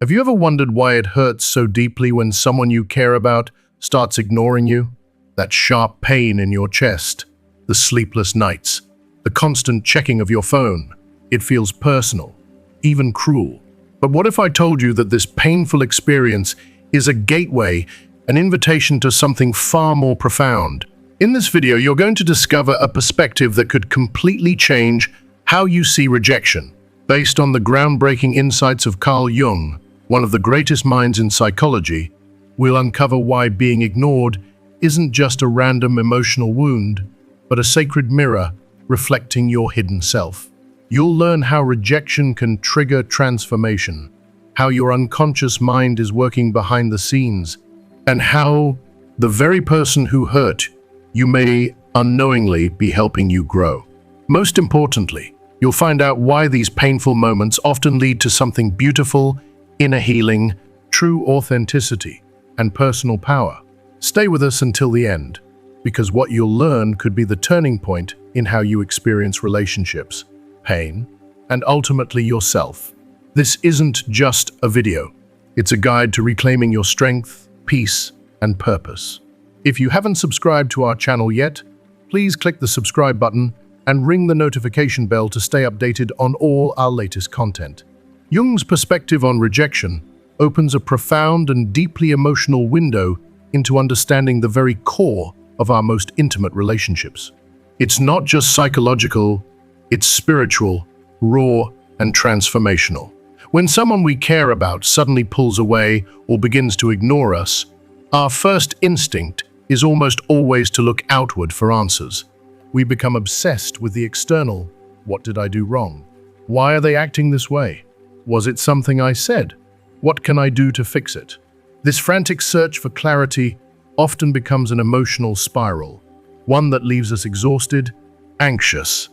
Have you ever wondered why it hurts so deeply when someone you care about starts ignoring you? That sharp pain in your chest, the sleepless nights, the constant checking of your phone. It feels personal, even cruel. But what if I told you that this painful experience is a gateway, an invitation to something far more profound? In this video, you're going to discover a perspective that could completely change how you see rejection. Based on the groundbreaking insights of Carl Jung, one of the greatest minds in psychology, we'll uncover why being ignored isn't just a random emotional wound, but a sacred mirror reflecting your hidden self. You'll learn how rejection can trigger transformation, how your unconscious mind is working behind the scenes, and how the very person who hurt you may unknowingly be helping you grow. Most importantly, you'll find out why these painful moments often lead to something beautiful, inner healing, true authenticity, and personal power. Stay with us until the end, because what you'll learn could be the turning point in how you experience relationships, pain, and ultimately yourself. This isn't just a video. It's a guide to reclaiming your strength, peace, and purpose. If you haven't subscribed to our channel yet, please click the subscribe button and ring the notification bell to stay updated on all our latest content. Jung's perspective on rejection opens a profound and deeply emotional window into understanding the very core of our most intimate relationships. It's not just psychological, it's spiritual, raw, and transformational. When someone we care about suddenly pulls away or begins to ignore us, our first instinct is almost always to look outward for answers. We become obsessed with the external. What did I do wrong? Why are they acting this way? Was it something I said? What can I do to fix it? This frantic search for clarity often becomes an emotional spiral, one that leaves us exhausted, anxious,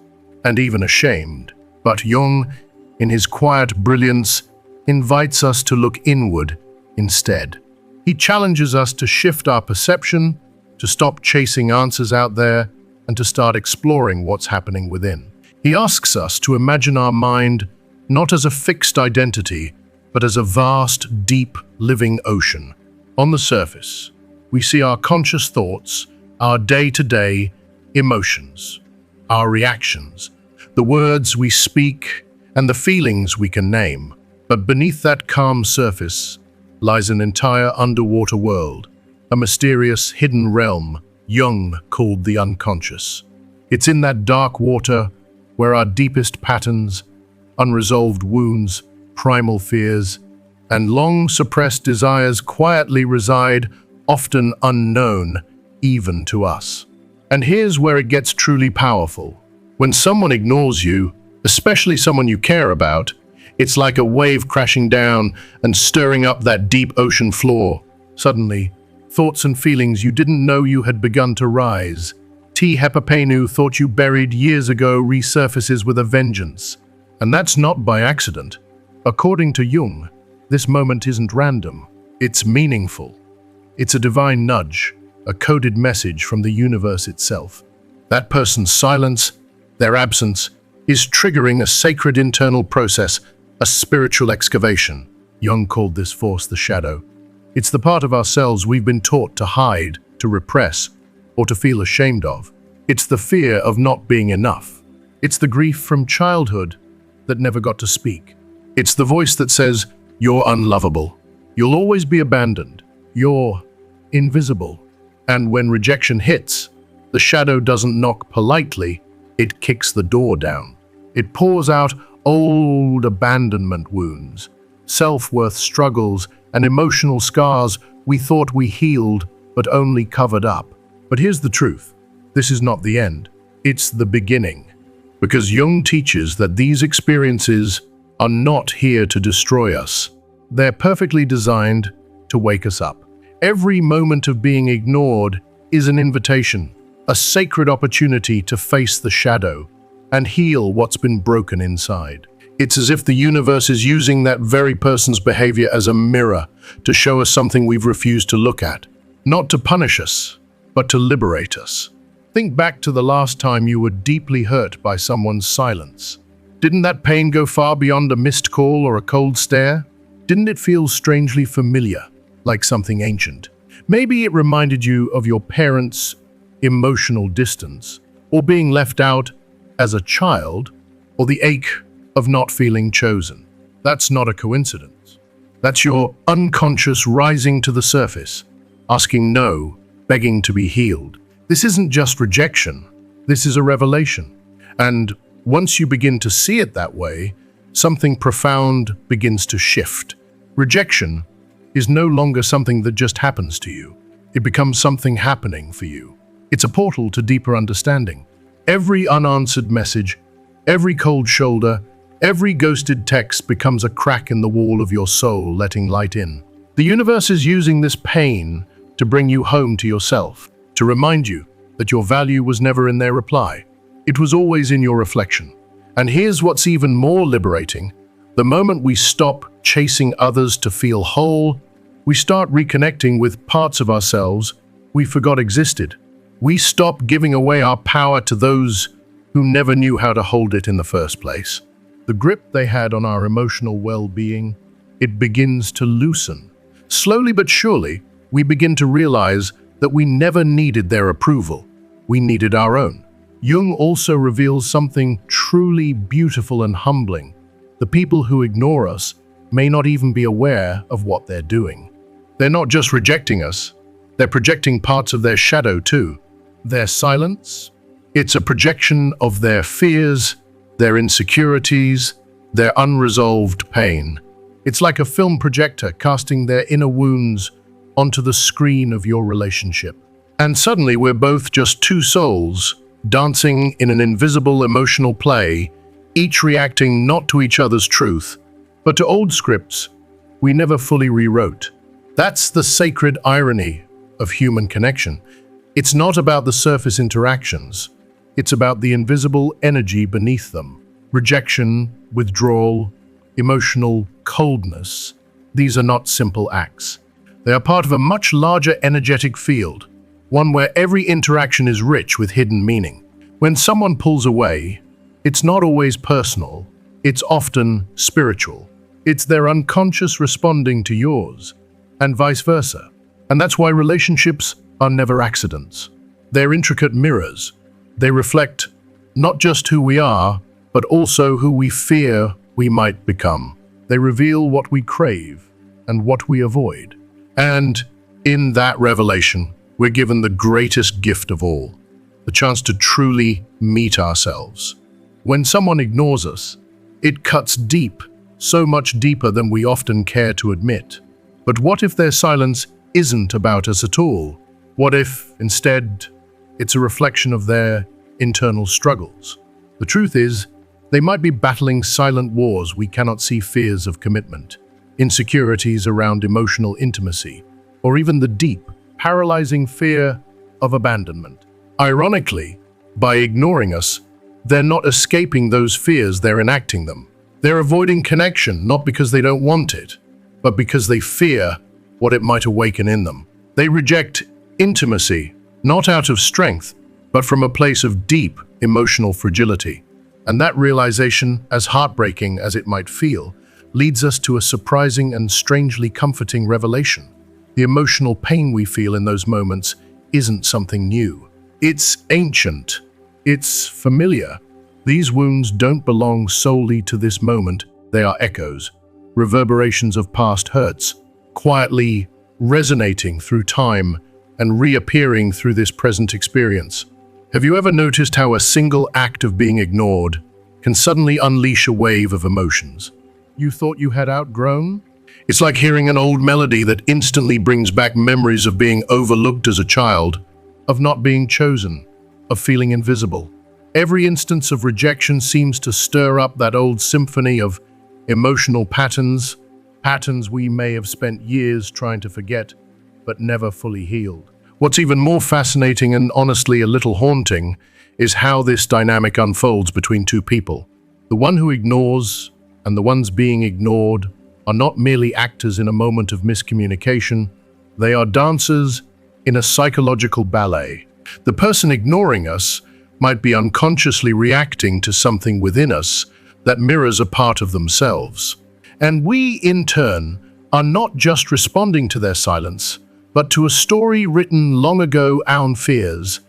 and even ashamed. But Jung, in his quiet brilliance, invites us to look inward instead. He challenges us to shift our perception, to stop chasing answers out there, and to start exploring what's happening within. He asks us to imagine our mind not as a fixed identity, but as a vast, deep, living ocean. On the surface, we see our conscious thoughts, our day-to-day emotions, our reactions, the words we speak, and the feelings we can name. But beneath that calm surface lies an entire underwater world, a mysterious, hidden realm Jung called the unconscious. It's in that dark water where our deepest patterns, unresolved wounds, primal fears, and long-suppressed desires quietly reside, often unknown even to us. And here's where it gets truly powerful. When someone ignores you, especially someone you care about, it's like a wave crashing down and stirring up that deep ocean floor. Suddenly, thoughts and feelings you didn't know you had begun to rise. Hepapenu thought you buried years ago resurfaces with a vengeance. And that's not by accident. According to Jung, this moment isn't random. It's meaningful. It's a divine nudge, a coded message from the universe itself. That person's silence, their absence, is triggering a sacred internal process, a spiritual excavation. Jung called this force the shadow. It's the part of ourselves we've been taught to hide, to repress, or to feel ashamed of. It's the fear of not being enough. It's the grief from childhood that never got to speak. It's the voice that says, "You're unlovable. You'll always be abandoned. You're invisible." And when rejection hits, the shadow doesn't knock politely, it kicks the door down. It pours out old abandonment wounds, self-worth struggles, and emotional scars we thought we healed but only covered up. But here's the truth. This is not the end. It's the beginning. Because Jung teaches that these experiences are not here to destroy us. They're perfectly designed to wake us up. Every moment of being ignored is an invitation, a sacred opportunity to face the shadow and heal what's been broken inside. It's as if the universe is using that very person's behavior as a mirror to show us something we've refused to look at, not to punish us, but to liberate us. Think back to the last time you were deeply hurt by someone's silence. Didn't that pain go far beyond a missed call or a cold stare? Didn't it feel strangely familiar, like something ancient? Maybe it reminded you of your parents' emotional distance, or being left out as a child, or the ache of not feeling chosen. That's not a coincidence. That's your unconscious rising to the surface, asking no, begging to be healed. This isn't just rejection, this is a revelation. And once you begin to see it that way, something profound begins to shift. Rejection is no longer something that just happens to you. It becomes something happening for you. It's a portal to deeper understanding. Every unanswered message, every cold shoulder, every ghosted text becomes a crack in the wall of your soul, letting light in. The universe is using this pain to bring you home to yourself, to remind you that your value was never in their reply. It was always in your reflection. And here's what's even more liberating. The moment we stop chasing others to feel whole, we start reconnecting with parts of ourselves we forgot existed. We stop giving away our power to those who never knew how to hold it in the first place. The grip they had on our emotional well-being, it begins to loosen. Slowly but surely, we begin to realize that we never needed their approval. We needed our own. Jung also reveals something truly beautiful and humbling. The people who ignore us may not even be aware of what they're doing. They're not just rejecting us, they're projecting parts of their shadow too. Their silence, it's a projection of their fears, their insecurities, their unresolved pain. It's like a film projector casting their inner wounds onto the screen of your relationship. And suddenly we're both just two souls dancing in an invisible emotional play, each reacting not to each other's truth, but to old scripts we never fully rewrote. That's the sacred irony of human connection. It's not about the surface interactions. It's about the invisible energy beneath them. Rejection, withdrawal, emotional coldness. These are not simple acts. They are part of a much larger energetic field, one where every interaction is rich with hidden meaning. When someone pulls away, it's not always personal, it's often spiritual. It's their unconscious responding to yours, and vice versa. And that's why relationships are never accidents. They're intricate mirrors. They reflect not just who we are, but also who we fear we might become. They reveal what we crave and what we avoid. And in that revelation, we're given the greatest gift of all, the chance to truly meet ourselves. When someone ignores us, it cuts deep, so much deeper than we often care to admit. But what if their silence isn't about us at all? What if, instead, it's a reflection of their internal struggles? The truth is, they might be battling silent wars we cannot see, fears of commitment, insecurities around emotional intimacy, or even the deep, paralyzing fear of abandonment. Ironically, by ignoring us, they're not escaping those fears, they're enacting them. They're avoiding connection, not because they don't want it, but because they fear what it might awaken in them. They reject intimacy, not out of strength, but from a place of deep emotional fragility. And that realization, as heartbreaking as it might feel, leads us to a surprising and strangely comforting revelation. The emotional pain we feel in those moments isn't something new. It's ancient. It's familiar. These wounds don't belong solely to this moment. They are echoes, reverberations of past hurts, quietly resonating through time and reappearing through this present experience. Have you ever noticed how a single act of being ignored can suddenly unleash a wave of emotions you thought you had outgrown? It's like hearing an old melody that instantly brings back memories of being overlooked as a child, of not being chosen, of feeling invisible. Every instance of rejection seems to stir up that old symphony of emotional patterns we may have spent years trying to forget, but never fully healed. What's even more fascinating and honestly a little haunting is how this dynamic unfolds between two people. The one who ignores and the ones being ignored are not merely actors in a moment of miscommunication, they are dancers in a psychological ballet. The person ignoring us might be unconsciously reacting to something within us that mirrors a part of themselves. And we, in turn, are not just responding to their silence, but to a story written long ago, our fears,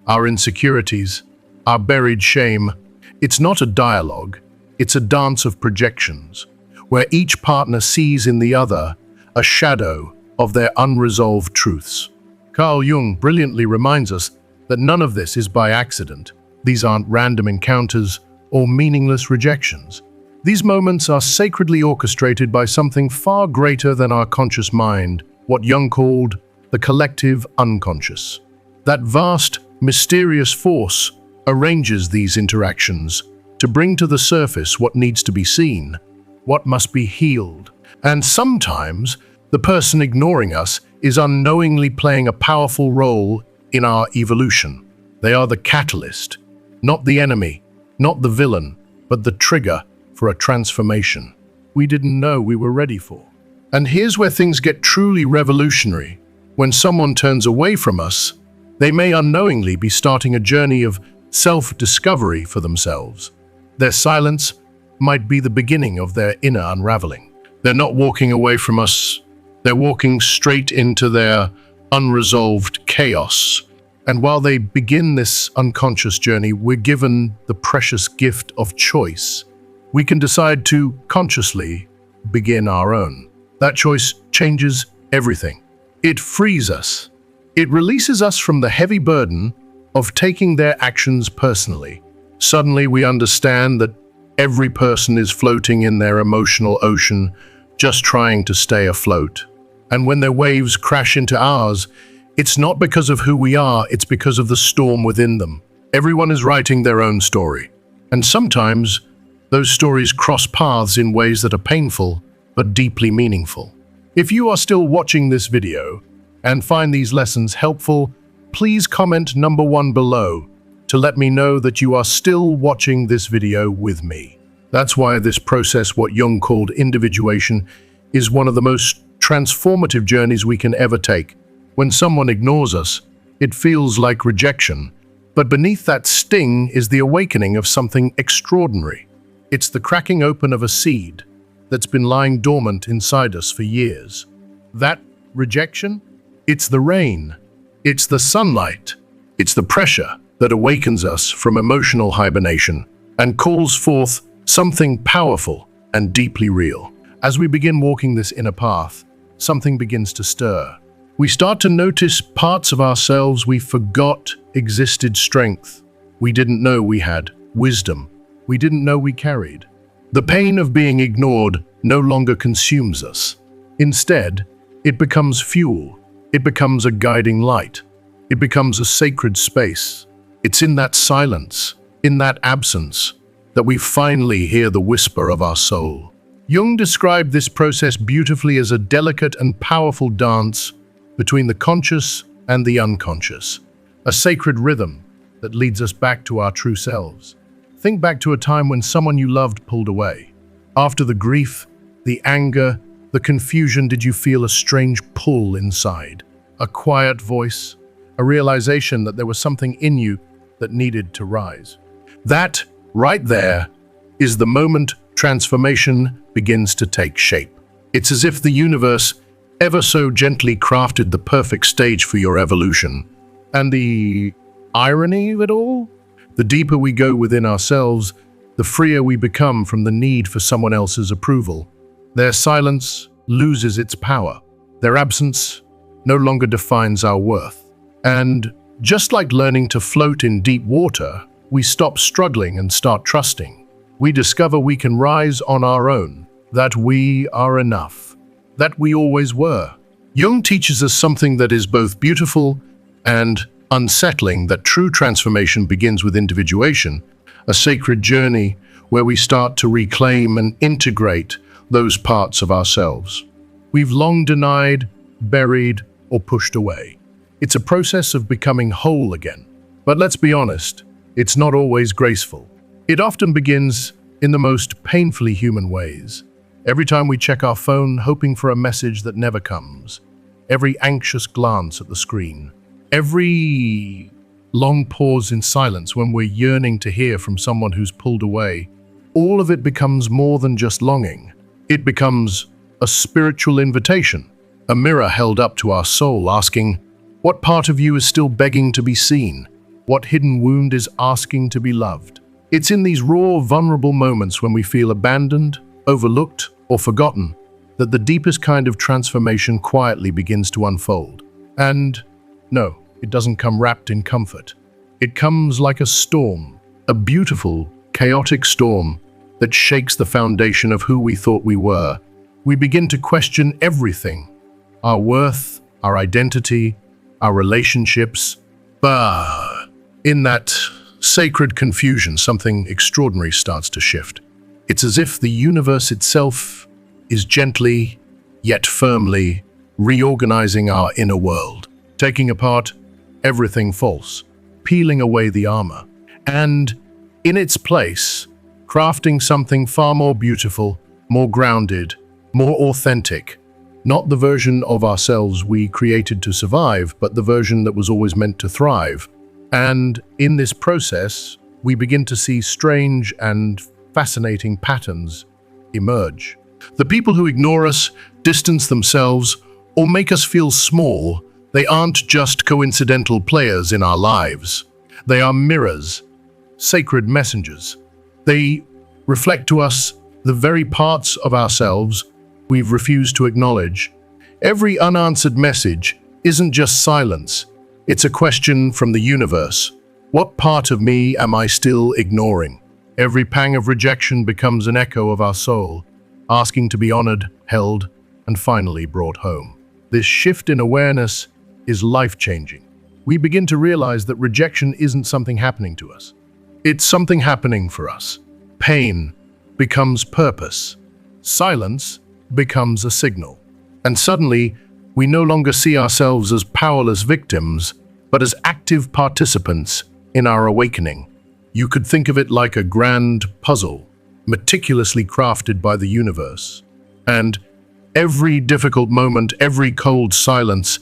our insecurities, our buried shame. It's not a dialogue, it's a dance of projections, where each partner sees in the other a shadow of their unresolved truths. Carl Jung brilliantly reminds us that none of this is by accident. These aren't random encounters or meaningless rejections. These moments are sacredly orchestrated by something far greater than our conscious mind, what Jung called the collective unconscious. That vast, mysterious force arranges these interactions to bring to the surface what needs to be seen, what must be healed. And sometimes, the person ignoring us is unknowingly playing a powerful role in our evolution. They are the catalyst, not the enemy, not the villain, but the trigger for a transformation we didn't know we were ready for. And here's where things get truly revolutionary. When someone turns away from us, they may unknowingly be starting a journey of self-discovery for themselves. Their silence might be the beginning of their inner unraveling. They're not walking away from us, they're walking straight into their unresolved chaos. And while they begin this unconscious journey, we're given the precious gift of choice. We can decide to consciously begin our own. That choice changes everything. It frees us. It releases us from the heavy burden of taking their actions personally. Suddenly we understand that every person is floating in their emotional ocean, just trying to stay afloat. And when their waves crash into ours, it's not because of who we are, it's because of the storm within them. Everyone is writing their own story. And sometimes, those stories cross paths in ways that are painful, but deeply meaningful. If you are still watching this video and find these lessons helpful, please comment number 1 below to let me know that you are still watching this video with me. That's why this process, what Jung called individuation, is one of the most transformative journeys we can ever take. When someone ignores us, it feels like rejection, but beneath that sting is the awakening of something extraordinary. It's the cracking open of a seed that's been lying dormant inside us for years. That rejection? It's the rain. It's the sunlight. It's the pressure that awakens us from emotional hibernation and calls forth something powerful and deeply real. As we begin walking this inner path, something begins to stir. We start to notice parts of ourselves we forgot existed: strength we didn't know we had, wisdom we didn't know we carried. The pain of being ignored no longer consumes us. Instead, it becomes fuel. It becomes a guiding light. It becomes a sacred space. It's in that silence, in that absence, that we finally hear the whisper of our soul. Jung described this process beautifully as a delicate and powerful dance between the conscious and the unconscious, a sacred rhythm that leads us back to our true selves. Think back to a time when someone you loved pulled away. After the grief, the anger, the confusion, did you feel a strange pull inside? A quiet voice, a realization that there was something in you that needed to rise. That, right there, is the moment transformation begins to take shape. It's as if the universe ever so gently crafted the perfect stage for your evolution. And the irony of it all? The deeper we go within ourselves, the freer we become from the need for someone else's approval. Their silence loses its power. Their absence no longer defines our worth. And just like learning to float in deep water, we stop struggling and start trusting. We discover we can rise on our own, that we are enough, that we always were. Jung teaches us something that is both beautiful and unsettling, that true transformation begins with individuation, a sacred journey where we start to reclaim and integrate those parts of ourselves we've long denied, buried, or pushed away. It's a process of becoming whole again. But let's be honest, it's not always graceful. It often begins in the most painfully human ways. Every time we check our phone, hoping for a message that never comes. Every anxious glance at the screen. Every long pause in silence when we're yearning to hear from someone who's pulled away. All of it becomes more than just longing. It becomes a spiritual invitation, a mirror held up to our soul asking, what part of you is still begging to be seen? What hidden wound is asking to be loved? It's in these raw, vulnerable moments when we feel abandoned, overlooked, or forgotten that the deepest kind of transformation quietly begins to unfold. And no, it doesn't come wrapped in comfort. It comes like a storm, a beautiful, chaotic storm that shakes the foundation of who we thought we were. We begin to question everything: our worth, our identity, our relationships. But in that sacred confusion, something extraordinary starts to shift. It's as if the universe itself is gently, yet firmly, reorganizing our inner world, taking apart everything false, peeling away the armor, and in its place, crafting something far more beautiful, more grounded, more authentic. Not the version of ourselves we created to survive, but the version that was always meant to thrive. And in this process, we begin to see strange and fascinating patterns emerge. The people who ignore us, distance themselves, or make us feel small, they aren't just coincidental players in our lives. They are mirrors, sacred messengers. They reflect to us the very parts of ourselves we've refused to acknowledge. Every unanswered message isn't just silence. It's a question from the universe. What part of me am I still ignoring? Every pang of rejection becomes an echo of our soul, asking to be honored, held, and finally brought home. This shift in awareness is life-changing. We begin to realize that rejection isn't something happening to us. It's something happening for us. Pain becomes purpose. Silence becomes a signal. And suddenly, we no longer see ourselves as powerless victims, but as active participants in our awakening. You could think of it like a grand puzzle, meticulously crafted by the universe. And every difficult moment, every cold silence,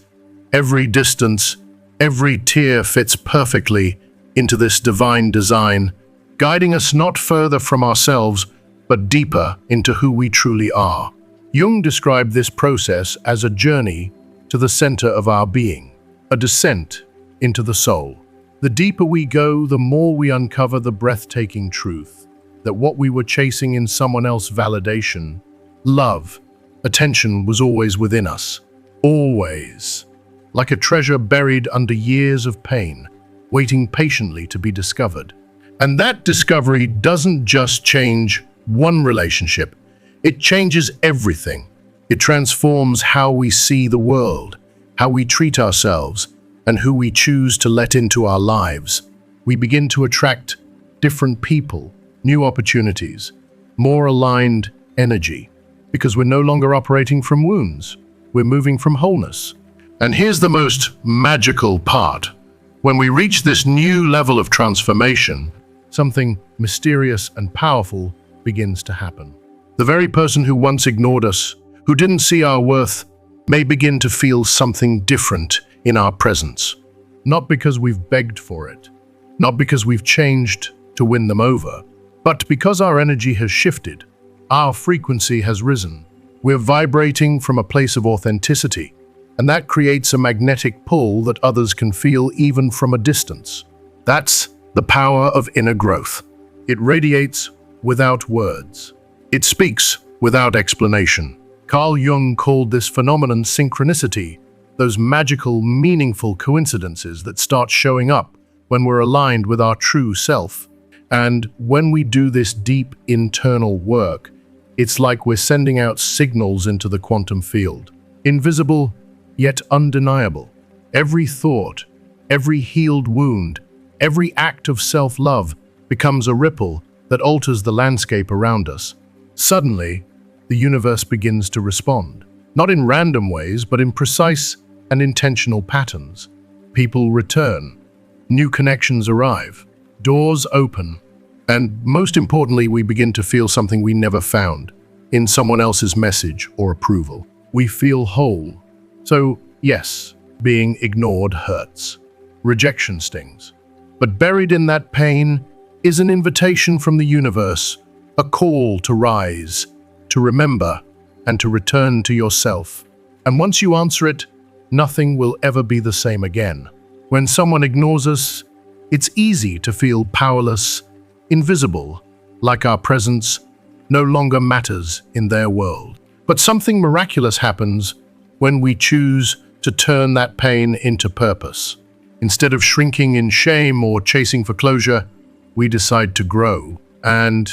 every distance, every tear fits perfectly into this divine design, guiding us not further from ourselves, but deeper into who we truly are. Jung described this process as a journey to the center of our being, a descent into the soul. The deeper we go, the more we uncover the breathtaking truth that what we were chasing in someone else's validation, love, attention was always within us. Always. Like a treasure buried under years of pain, waiting patiently to be discovered. And that discovery doesn't just change one relationship, it changes everything. It transforms how we see the world, how we treat ourselves, and who we choose to let into our lives. We begin to attract different people, new opportunities, more aligned energy, because we're no longer operating from wounds. We're moving from wholeness. And here's the most magical part. When we reach this new level of transformation, something mysterious and powerful begins to happen. The very person who once ignored us, who didn't see our worth, may begin to feel something different in our presence. Not because we've begged for it, not because we've changed to win them over, but because our energy has shifted, our frequency has risen. We're vibrating from a place of authenticity, and that creates a magnetic pull that others can feel even from a distance. That's the power of inner growth. It radiates without words. It speaks without explanation. Carl Jung called this phenomenon synchronicity, those magical, meaningful coincidences that start showing up when we're aligned with our true self. And when we do this deep internal work, it's like we're sending out signals into the quantum field. Invisible, yet undeniable. Every thought, every healed wound, every act of self-love becomes a ripple that alters the landscape around us. Suddenly, the universe begins to respond, not in random ways, but in precise and intentional patterns. People return, new connections arrive, doors open, and most importantly, we begin to feel something we never found in someone else's message or approval. We feel whole. So, yes, being ignored hurts. Rejection stings. But buried in that pain is an invitation from the universe, a call to rise, to remember, and to return to yourself. And once you answer it, nothing will ever be the same again. When someone ignores us, it's easy to feel powerless, invisible, like our presence no longer matters in their world. But something miraculous happens when we choose to turn that pain into purpose. Instead of shrinking in shame or chasing for closure, we decide to grow. And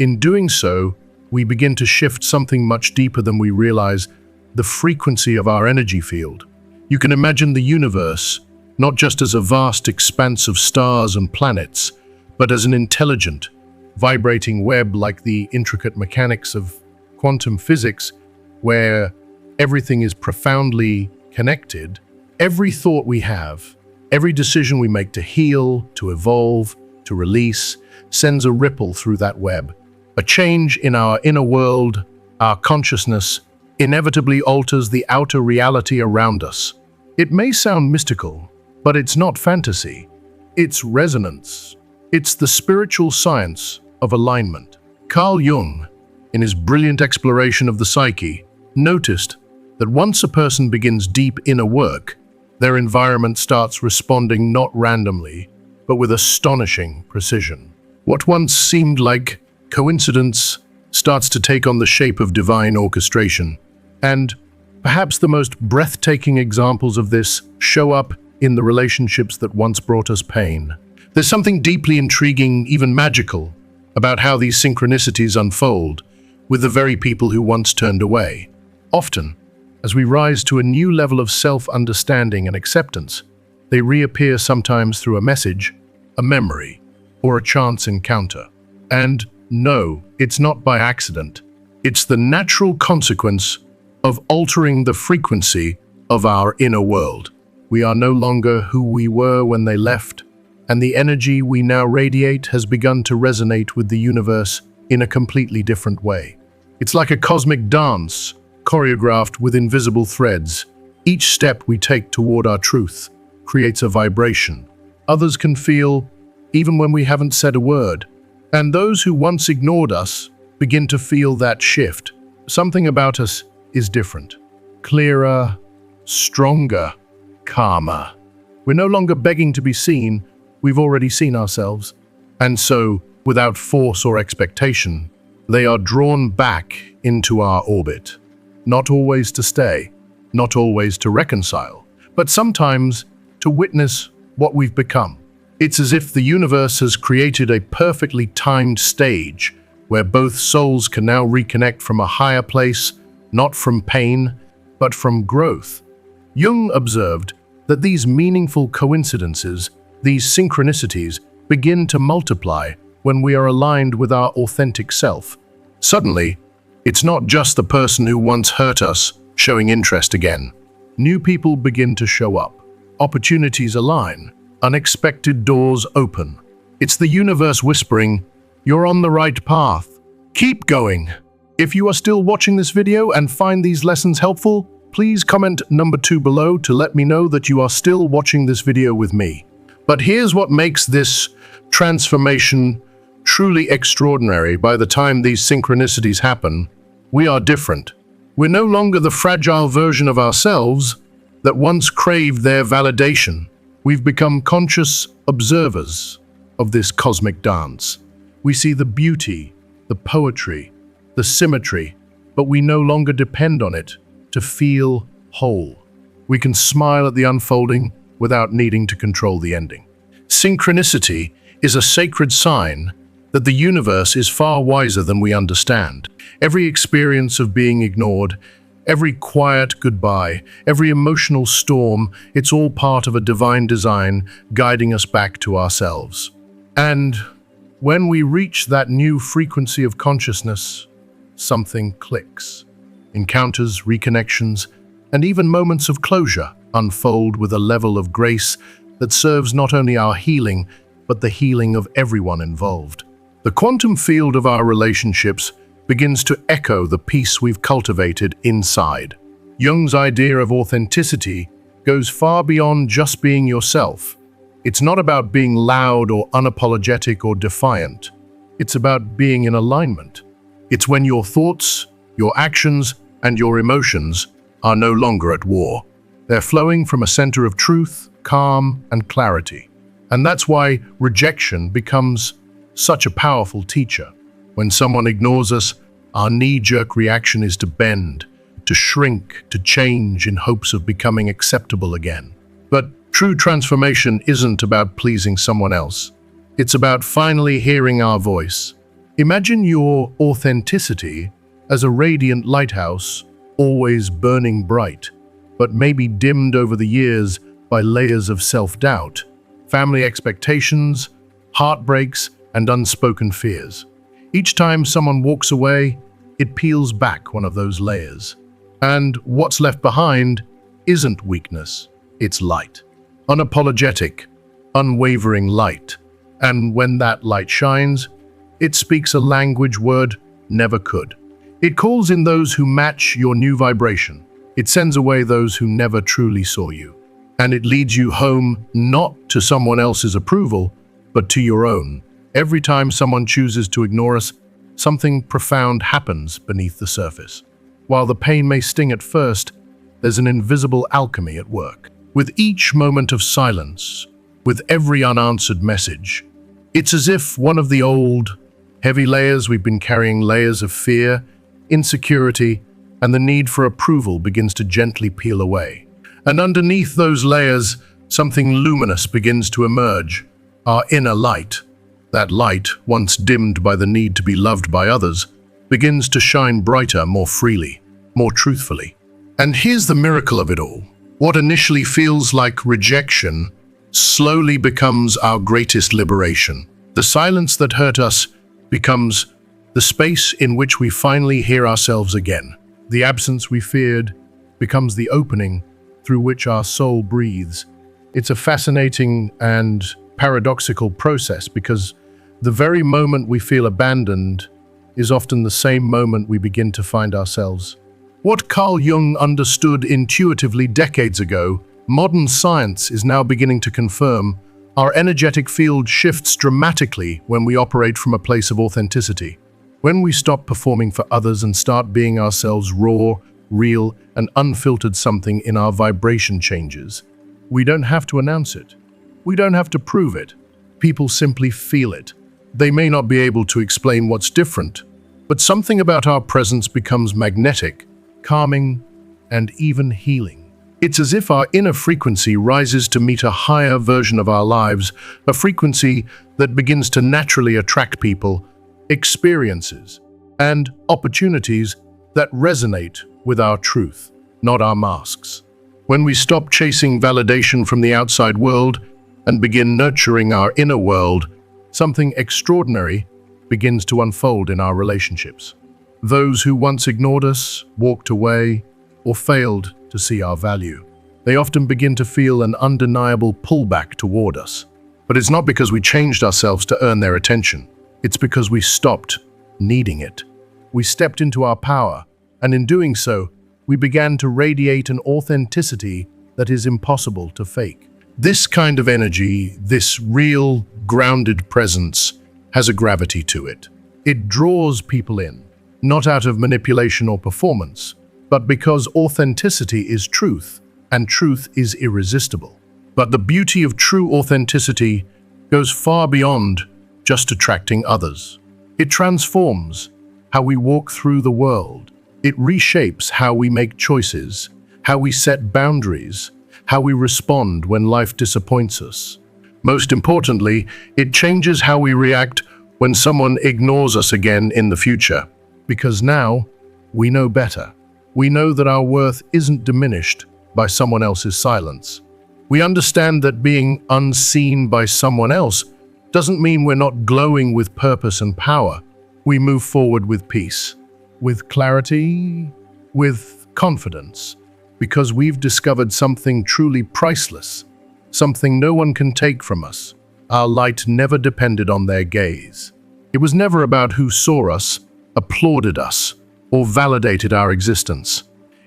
in doing so, we begin to shift something much deeper than we realize: the frequency of our energy field. You can imagine the universe not just as a vast expanse of stars and planets, but as an intelligent, vibrating web like the intricate mechanics of quantum physics, where everything is profoundly connected. Every thought we have, every decision we make to heal, to evolve, to release, sends a ripple through that web. A change in our inner world, our consciousness, inevitably alters the outer reality around us. It may sound mystical, but it's not fantasy. It's resonance. It's the spiritual science of alignment. Carl Jung, in his brilliant exploration of the psyche, noticed that once a person begins deep inner work, their environment starts responding not randomly, but with astonishing precision. What once seemed like coincidence starts to take on the shape of divine orchestration. And perhaps the most breathtaking examples of this show up in the relationships that once brought us pain. There's something deeply intriguing, even magical, about how these synchronicities unfold with the very people who once turned away. Often, as we rise to a new level of self-understanding and acceptance, they reappear sometimes through a message, a memory, or a chance encounter. And no, it's not by accident. It's the natural consequence of altering the frequency of our inner world. We are no longer who we were when they left, and the energy we now radiate has begun to resonate with the universe in a completely different way. It's like a cosmic dance, choreographed with invisible threads. Each step we take toward our truth creates a vibration others can feel even when we haven't said a word. And those who once ignored us begin to feel that shift. Something about us is different. Clearer, stronger, calmer. We're no longer begging to be seen, we've already seen ourselves. And so, without force or expectation, they are drawn back into our orbit. Not always to stay, not always to reconcile, but sometimes to witness what we've become. It's as if the universe has created a perfectly timed stage where both souls can now reconnect from a higher place, not from pain, but from growth. Jung observed that these meaningful coincidences, these synchronicities, begin to multiply when we are aligned with our authentic self. Suddenly, it's not just the person who once hurt us showing interest again. New people begin to show up. Opportunities align. Unexpected doors open. It's the universe whispering, "You're on the right path. Keep going." If you are still watching this video and find these lessons helpful, please comment number 2 below to let me know that you are still watching this video with me. But here's what makes this transformation truly extraordinary. By the time these synchronicities happen, we are different. We're no longer the fragile version of ourselves that once craved their validation. We've become conscious observers of this cosmic dance. We see the beauty, the poetry, the symmetry, but we no longer depend on it to feel whole. We can smile at the unfolding without needing to control the ending. Synchronicity is a sacred sign that the universe is far wiser than we understand. Every experience of being ignored, every quiet goodbye, every emotional storm, it's all part of a divine design guiding us back to ourselves. And when we reach that new frequency of consciousness, something clicks. Encounters, reconnections, and even moments of closure unfold with a level of grace that serves not only our healing, but the healing of everyone involved. The quantum field of our relationships begins to echo the peace we've cultivated inside. Jung's idea of authenticity goes far beyond just being yourself. It's not about being loud or unapologetic or defiant. It's about being in alignment. It's when your thoughts, Your actions and your emotions are no longer at war. They're flowing from a center of truth, calm, and clarity. And that's why rejection becomes such a powerful teacher. When someone ignores us, our knee-jerk reaction is to bend, to shrink, to change in hopes of becoming acceptable again. But true transformation isn't about pleasing someone else. It's about finally hearing our voice. Imagine your authenticity as a radiant lighthouse, always burning bright, but maybe dimmed over the years by layers of self-doubt, family expectations, heartbreaks, and unspoken fears. Each time someone walks away, it peels back one of those layers. And what's left behind isn't weakness, it's light. Unapologetic, unwavering light. And when that light shines, it speaks a language word never could. It calls in those who match your new vibration. It sends away those who never truly saw you. And it leads you home not to someone else's approval, but to your own. Every time someone chooses to ignore us, something profound happens beneath the surface. While the pain may sting at first, there's an invisible alchemy at work. With each moment of silence, with every unanswered message, it's as if one of the old, heavy layers we've been carrying, layers of fear, insecurity, and the need for approval begins to gently peel away. And underneath those layers, something luminous begins to emerge, our inner light. That light, once dimmed by the need to be loved by others, begins to shine brighter, more freely, more truthfully. And here's the miracle of it all. What initially feels like rejection slowly becomes our greatest liberation. The silence that hurt us becomes the space in which we finally hear ourselves again. The absence we feared becomes the opening through which our soul breathes. It's a fascinating and paradoxical process because the very moment we feel abandoned is often the same moment we begin to find ourselves. What Carl Jung understood intuitively decades ago, modern science is now beginning to confirm. Our energetic field shifts dramatically when we operate from a place of authenticity. When we stop performing for others and start being ourselves, raw, real, and unfiltered, something in our vibration changes. We don't have to announce it. We don't have to prove it. People simply feel it. They may not be able to explain what's different, but something about our presence becomes magnetic, calming, and even healing. It's as if our inner frequency rises to meet a higher version of our lives, a frequency that begins to naturally attract people, experiences, and opportunities that resonate with our truth, not our masks. When we stop chasing validation from the outside world and begin nurturing our inner world, something extraordinary begins to unfold in our relationships. Those who once ignored us, walked away, or failed to see our value, they often begin to feel an undeniable pullback toward us. But it's not because we changed ourselves to earn their attention. It's because we stopped needing it. We stepped into our power, and in doing so, we began to radiate an authenticity that is impossible to fake. This kind of energy, this real, grounded presence, has a gravity to it. It draws people in, not out of manipulation or performance, but because authenticity is truth, and truth is irresistible. But the beauty of true authenticity goes far beyond just attracting others. It transforms how we walk through the world. It reshapes how we make choices, how we set boundaries, how we respond when life disappoints us. Most importantly, it changes how we react when someone ignores us again in the future. Because now, we know better. We know that our worth isn't diminished by someone else's silence. We understand that being unseen by someone else doesn't mean we're not glowing with purpose and power. We move forward with peace, with clarity, with confidence, because we've discovered something truly priceless, something no one can take from us. Our light never depended on their gaze. It was never about who saw us, applauded us, or validated our existence.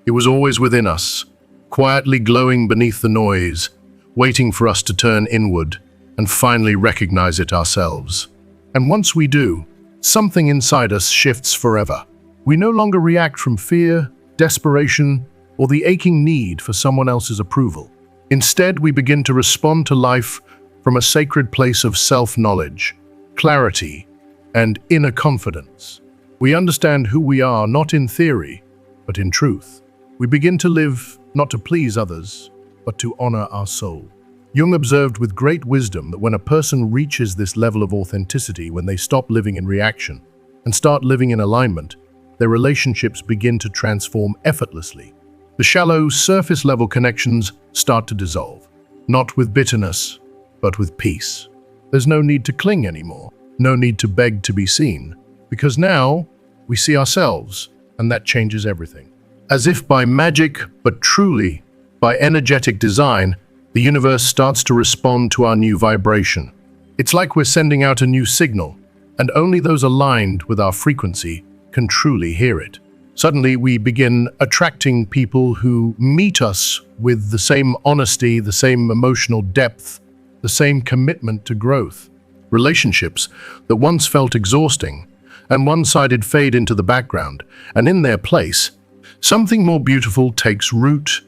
It was always within us, quietly glowing beneath the noise, waiting for us to turn inward and finally recognize it ourselves. And once we do, something inside us shifts forever. We no longer react from fear, desperation, or the aching need for someone else's approval. Instead, we begin to respond to life from a sacred place of self-knowledge, clarity, and inner confidence. We understand who we are not in theory, but in truth. We begin to live not to please others, but to honor our soul. Jung observed with great wisdom that when a person reaches this level of authenticity, when they stop living in reaction and start living in alignment, their relationships begin to transform effortlessly. The shallow, surface-level connections start to dissolve, not with bitterness, but with peace. There's no need to cling anymore, no need to beg to be seen, because now we see ourselves, and that changes everything. As if by magic, but truly by energetic design, the universe starts to respond to our new vibration. It's like we're sending out a new signal, and only those aligned with our frequency can truly hear it. Suddenly, we begin attracting people who meet us with the same honesty, the same emotional depth, the same commitment to growth. Relationships that once felt exhausting and one-sided fade into the background, and in their place, something more beautiful takes root,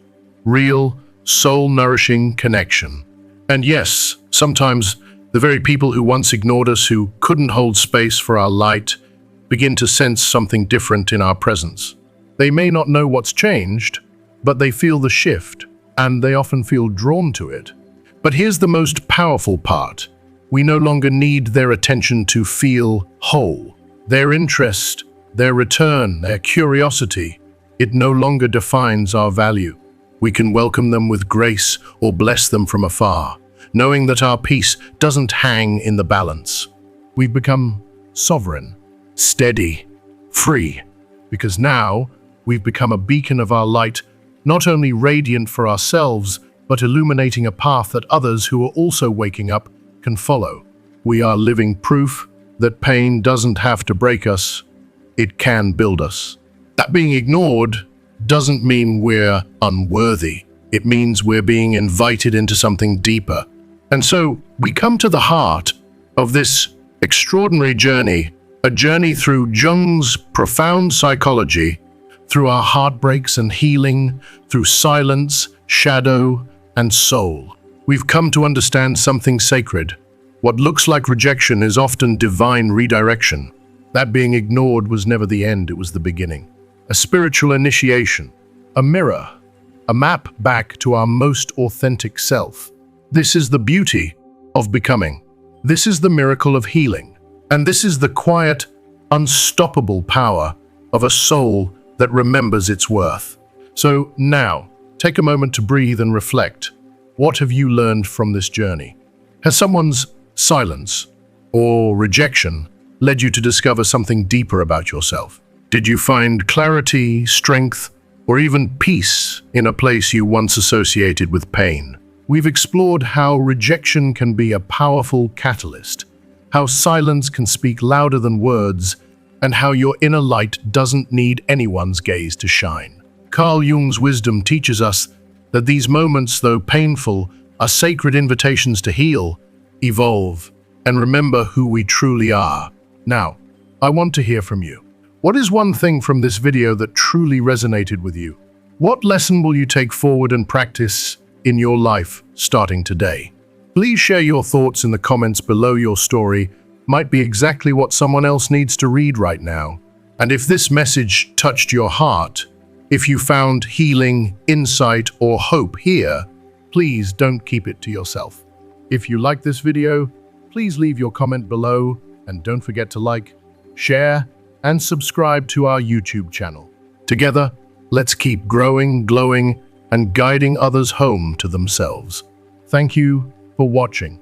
real, soul-nourishing connection. And yes, sometimes the very people who once ignored us, who couldn't hold space for our light, begin to sense something different in our presence. They may not know what's changed, but they feel the shift, and they often feel drawn to it. But here's the most powerful part. We no longer need their attention to feel whole. Their interest, their return, their curiosity, it no longer defines our value. We can welcome them with grace or bless them from afar, knowing that our peace doesn't hang in the balance. We've become sovereign, steady, free, because now we've become a beacon of our light, not only radiant for ourselves, but illuminating a path that others who are also waking up can follow. We are living proof that pain doesn't have to break us, it can build us. That being ignored doesn't mean we're unworthy. It means we're being invited into something deeper. And so we come to the heart of this extraordinary journey, a journey through Jung's profound psychology, through our heartbreaks and healing, through silence, shadow, and soul. We've come to understand something sacred. What looks like rejection is often divine redirection. That being ignored was never the end, it was the beginning. A spiritual initiation, a mirror, a map back to our most authentic self. This is the beauty of becoming. This is the miracle of healing. And this is the quiet, unstoppable power of a soul that remembers its worth. So now, take a moment to breathe and reflect. What have you learned from this journey? Has someone's silence or rejection led you to discover something deeper about yourself? Did you find clarity, strength, or even peace in a place you once associated with pain? We've explored how rejection can be a powerful catalyst, how silence can speak louder than words, and how your inner light doesn't need anyone's gaze to shine. Carl Jung's wisdom teaches us that these moments, though painful, are sacred invitations to heal, evolve, and remember who we truly are. Now, I want to hear from you. What is one thing from this video that truly resonated with you? What lesson will you take forward and practice in your life starting today? Please share your thoughts in the comments below. Your story might be exactly what someone else needs to read right now. And if this message touched your heart, if you found healing, insight, or hope here, please don't keep it to yourself. If you like this video, please leave your comment below, and don't forget to like, share, and subscribe to our YouTube channel. Together, let's keep growing, glowing, and guiding others home to themselves. Thank you for watching.